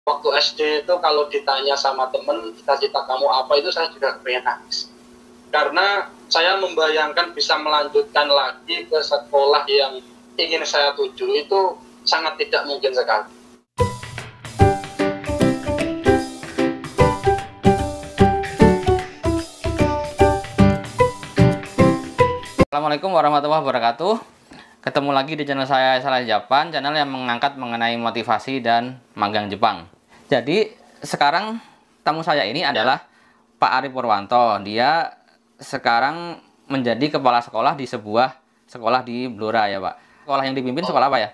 waktu SD itu kalau ditanya sama temen cita-cita kamu apa, itu saya juga pengen nangis. Karena saya membayangkan bisa melanjutkan lagi ke sekolah yang ingin saya tuju itu sangat tidak mungkin sekali. Assalamualaikum warahmatullahi wabarakatuh. Ketemu lagi di channel saya Saleh Japan, channel yang mengangkat mengenai motivasi dan magang Jepang. Jadi sekarang tamu saya ini adalah Pak Ari Purwanto. Dia sekarang menjadi kepala sekolah di sebuah sekolah di Blora ya Pak. Sekolah yang dipimpin sekolah apa ya?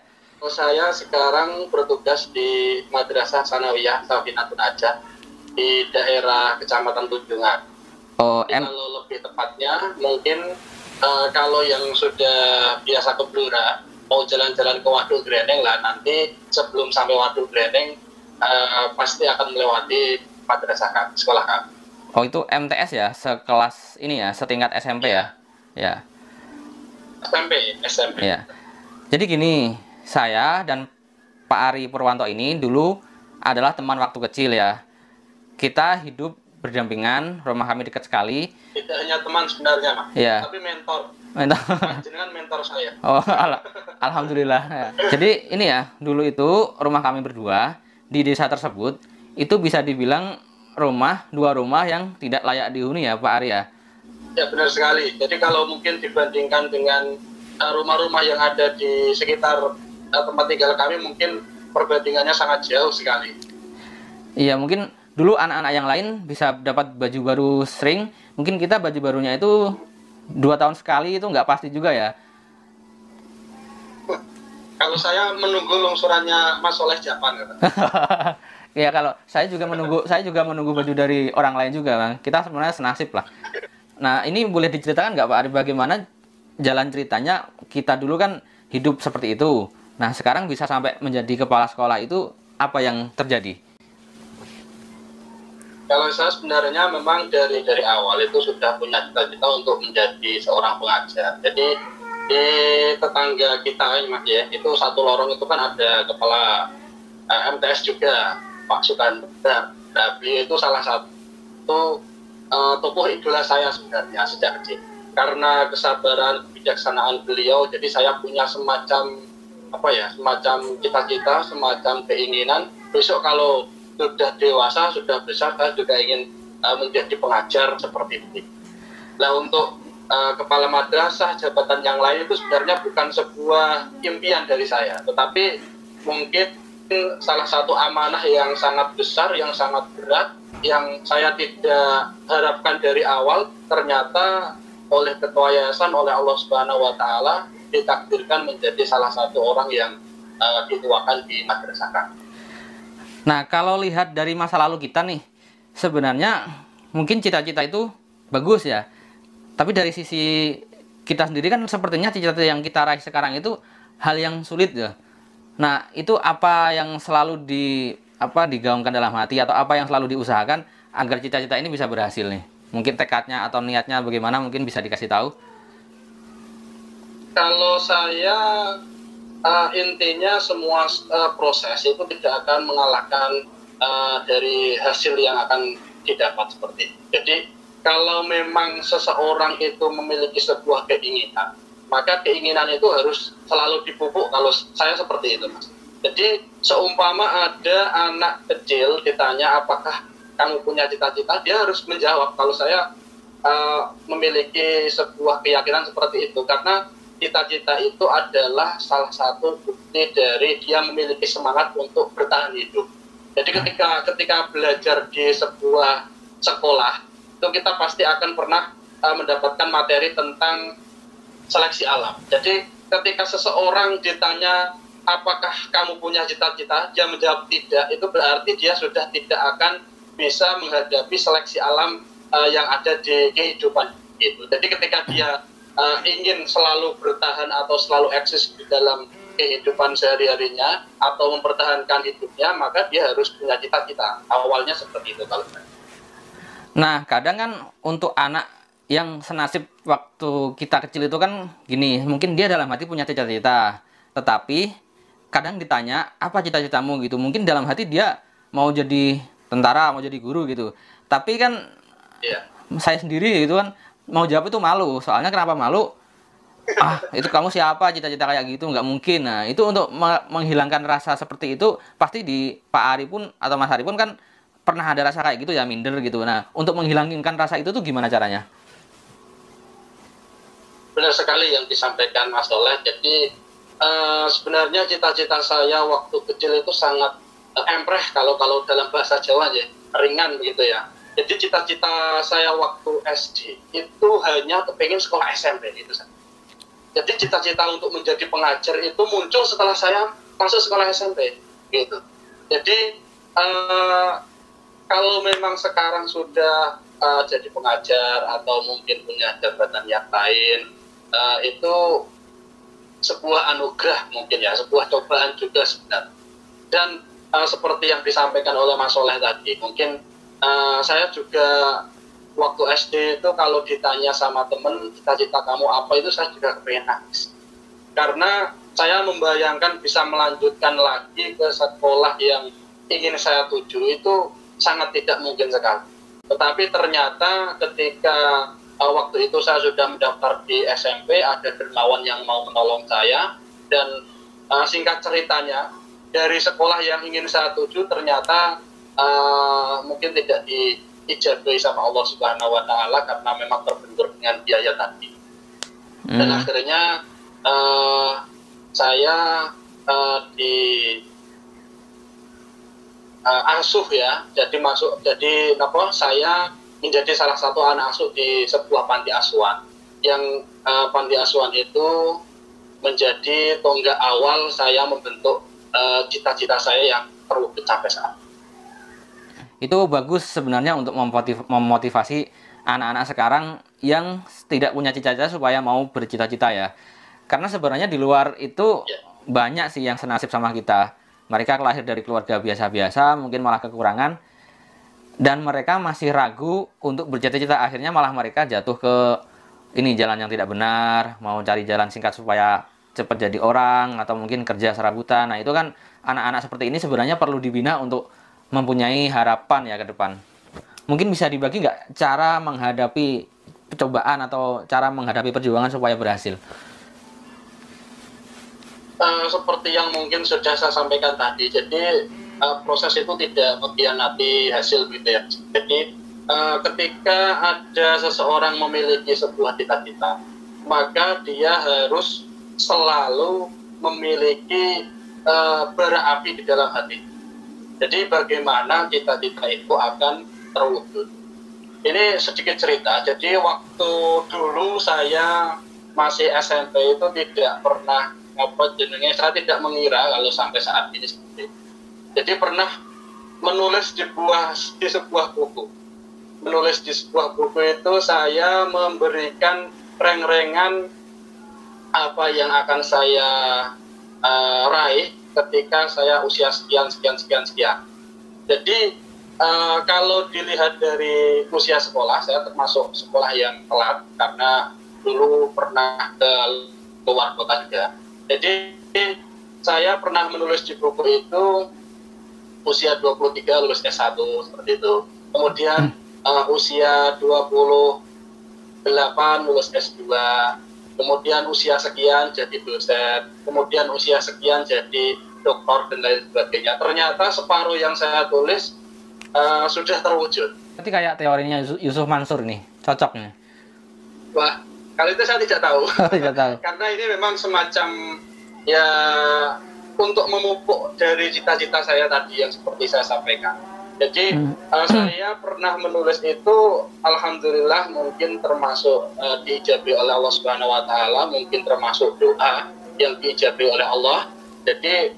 Saya sekarang bertugas di Madrasah Sanawiyah Safinatun Najah di daerah Kecamatan Tunjungan. Kalau lebih tepatnya mungkin kalau yang sudah biasa ke Blora mau jalan-jalan ke Waduk Greneng lah, nanti sebelum sampai Waduk Greneng pasti akan melewati madrasah sekolah kami. Oh, itu MTS ya, sekelas ini ya, setingkat SMP ya? Ya. SMP. Ya. Jadi gini, saya dan Pak Ari Purwanto ini dulu adalah teman waktu kecil ya. Kita hidup berdampingan, rumah kami dekat sekali. Tidak hanya teman sebenarnya, Mas, ya, tapi mentor. Jenengan mentor saya. Oh, alhamdulillah. Ya. Jadi ini ya, dulu itu rumah kami berdua di desa tersebut itu bisa dibilang dua rumah yang tidak layak dihuni ya Pak Ari ya. Ya, benar sekali. Jadi kalau mungkin dibandingkan dengan rumah-rumah yang ada di sekitar tempat tinggal kami, mungkin perbandingannya sangat jauh sekali. Iya, mungkin dulu anak-anak yang lain bisa dapat baju baru sering, mungkin kita baju barunya itu 2 tahun sekali, itu nggak pasti juga ya. Kalau saya menunggu lungsurannya Mas Soleh Japan. Ya, kalau saya juga menunggu baju dari orang lain juga, Bang. Kita sebenarnya senasib lah. Nah, ini boleh diceritakan nggak Pak Ari, bagaimana jalan ceritanya kita dulu kan hidup seperti itu. Nah, sekarang bisa sampai menjadi kepala sekolah itu apa yang terjadi? Kalau saya sebenarnya memang dari awal itu sudah punya cita-cita untuk menjadi seorang pengajar. Jadi di tetangga kita Mas ya, itu satu lorong itu kan ada kepala MTS juga, Pak Sukandar. Nah, beliau itu salah satu tokoh idola saya sebenarnya sejak kecil. Karena kesabaran, kebijaksanaan beliau, jadi saya punya semacam cita-cita, semacam keinginan besok kalau sudah dewasa, sudah besar, saya juga ingin menjadi pengajar seperti ini. Nah, untuk kepala madrasah, jabatan yang lain itu sebenarnya bukan sebuah impian dari saya, tetapi mungkin salah satu amanah yang sangat besar, yang sangat berat, yang saya tidak harapkan dari awal, ternyata oleh ketua yayasan, oleh Allah Subhanahu wa Ta'ala, ditakdirkan menjadi salah satu orang yang dituakan di madrasah kami. Nah, kalau lihat dari masa lalu kita nih, sebenarnya mungkin cita-cita itu bagus ya. Tapi dari sisi kita sendiri kan sepertinya cita-cita yang kita raih sekarang itu hal yang sulit ya. Nah, itu apa yang selalu digaungkan dalam hati, atau apa yang selalu diusahakan agar cita-cita ini bisa berhasil nih? Mungkin tekadnya atau niatnya bagaimana, mungkin bisa dikasih tahu? Kalau saya intinya semua proses itu tidak akan mengalahkan dari hasil yang akan didapat seperti itu. Jadi kalau memang seseorang itu memiliki sebuah keinginan, maka keinginan itu harus selalu dipupuk. Kalau saya seperti itu, Mas. Jadi seumpama ada anak kecil ditanya apakah kamu punya cita-cita, dia harus menjawab kalau saya memiliki sebuah keyakinan seperti itu, karena cita-cita itu adalah salah satu bukti dari dia memiliki semangat untuk bertahan hidup. Jadi ketika belajar di sebuah sekolah, itu kita pasti akan pernah mendapatkan materi tentang seleksi alam. Jadi ketika seseorang ditanya apakah kamu punya cita-cita, dia menjawab tidak, itu berarti dia sudah tidak akan bisa menghadapi seleksi alam yang ada di kehidupan itu. Jadi ketika dia ingin selalu bertahan atau selalu eksis di dalam kehidupan sehari-harinya atau mempertahankan hidupnya, maka dia harus punya cita-cita. Awalnya seperti itu kalau saya. Nah, kadang kan untuk anak yang senasib waktu kita kecil itu kan gini, mungkin dia dalam hati punya cita-cita, tetapi kadang ditanya apa cita-citamu gitu, mungkin dalam hati dia mau jadi tentara, mau jadi guru gitu. Tapi kan saya sendiri gitu kan mau jawab itu malu. Soalnya kenapa malu? Itu kamu siapa, cita-cita kayak gitu, nggak mungkin. Nah, itu untuk menghilangkan rasa seperti itu, pasti di Pak Ari pun atau Mas Ari pun kan pernah ada rasa kayak gitu ya, minder gitu. Nah, untuk menghilangkan rasa itu tuh gimana caranya? Benar sekali yang disampaikan Mas Soleh. Jadi sebenarnya cita-cita saya waktu kecil itu sangat empreh, kalau dalam bahasa Jawa ya, ringan begitu ya. Jadi cita-cita saya waktu SD itu hanya kepengen sekolah SMP itu saja. Jadi cita-cita untuk menjadi pengajar itu muncul setelah saya masuk sekolah SMP gitu. Jadi kalau memang sekarang sudah jadi pengajar atau mungkin punya jabatan yang lain, itu sebuah anugerah mungkin ya, sebuah cobaan juga sebenarnya. Dan seperti yang disampaikan oleh Mas Soleh tadi, mungkin saya juga waktu SD itu kalau ditanya sama temen cita-cita kamu apa, itu saya juga kepengen nangis. Karena saya membayangkan bisa melanjutkan lagi ke sekolah yang ingin saya tuju itu sangat tidak mungkin sekali. Tetapi ternyata ketika waktu itu saya sudah mendaftar di SMP, ada dermawan yang mau menolong saya, dan singkat ceritanya dari sekolah yang ingin saya tuju ternyata mungkin tidak diijabahi sama Allah Subhanahu wa Ta'ala karena memang terbentur dengan biaya tadi. Dan akhirnya saya di asuh ya, jadi saya menjadi salah satu anak asuh di sebuah panti asuhan, yang panti asuhan itu menjadi tonggak awal saya membentuk cita-cita saya yang terwujud sampai saat ini. Itu bagus sebenarnya untuk memotivasi anak-anak sekarang yang tidak punya cita-cita supaya mau bercita-cita ya. Karena sebenarnya di luar itu banyak sih yang senasib sama kita. Mereka lahir dari keluarga biasa-biasa, mungkin malah kekurangan, dan mereka masih ragu untuk bercita-cita. Akhirnya malah mereka jatuh ke ini jalan yang tidak benar, mau cari jalan singkat supaya cepat jadi orang, atau mungkin kerja serabutan. Nah, itu kan anak-anak seperti ini sebenarnya perlu dibina untuk mempunyai harapan ya ke depan. Mungkin bisa dibagi nggak cara menghadapi percobaan atau cara menghadapi perjuangan supaya berhasil? Seperti yang mungkin sudah saya sampaikan tadi, jadi proses itu tidak mengkhianati hasil gitu ya. Jadi ketika ada seseorang memiliki sebuah cita-cita, maka dia harus selalu memiliki bara api di dalam hati. Jadi bagaimana cita-cita itu akan terwujud. Ini sedikit cerita. Jadi waktu dulu saya masih SMP itu tidak pernah saya tidak mengira kalau sampai saat ini seperti itu. Jadi pernah menulis di sebuah buku. Menulis di sebuah buku itu saya memberikan reng-rengan apa yang akan saya raih ketika saya usia sekian. Jadi kalau dilihat dari usia sekolah, saya termasuk sekolah yang telat karena dulu pernah ke luar kota juga. Jadi saya pernah menulis di buku itu usia 23 lulus S1 seperti itu. Kemudian usia 28 lulus S2. Kemudian usia sekian jadi dosen. Kemudian usia sekian jadi doktor dan lain sebagainya. Ternyata separuh yang saya tulis sudah terwujud. Berarti kayak teorinya Yusuf Mansur nih, cocoknya. Wah, kalau itu saya tidak tahu. Tidak tahu. Karena ini memang semacam ya untuk memupuk dari cita-cita saya tadi yang seperti saya sampaikan. Jadi saya pernah menulis itu, alhamdulillah mungkin termasuk diijabi oleh Allah Subhanahu wa Ta'ala, mungkin termasuk doa yang diijabi oleh Allah. Jadi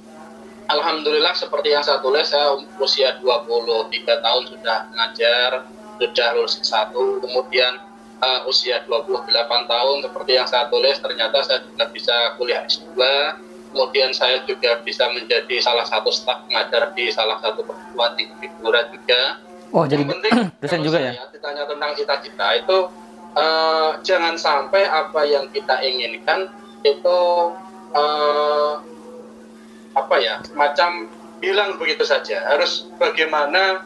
alhamdulillah seperti yang saya tulis, saya usia 23 tahun sudah mengajar, sudah lulus S1, kemudian usia 28 tahun seperti yang saya tulis, ternyata saya juga bisa kuliah S2. Kemudian saya juga bisa menjadi salah satu staf pengajar di salah satu perguruan tinggi Figura juga. Oh, jadi penting dosen juga ya? Ditanya tentang cita-cita itu, jangan sampai apa yang kita inginkan itu macam hilang begitu saja. Harus bagaimana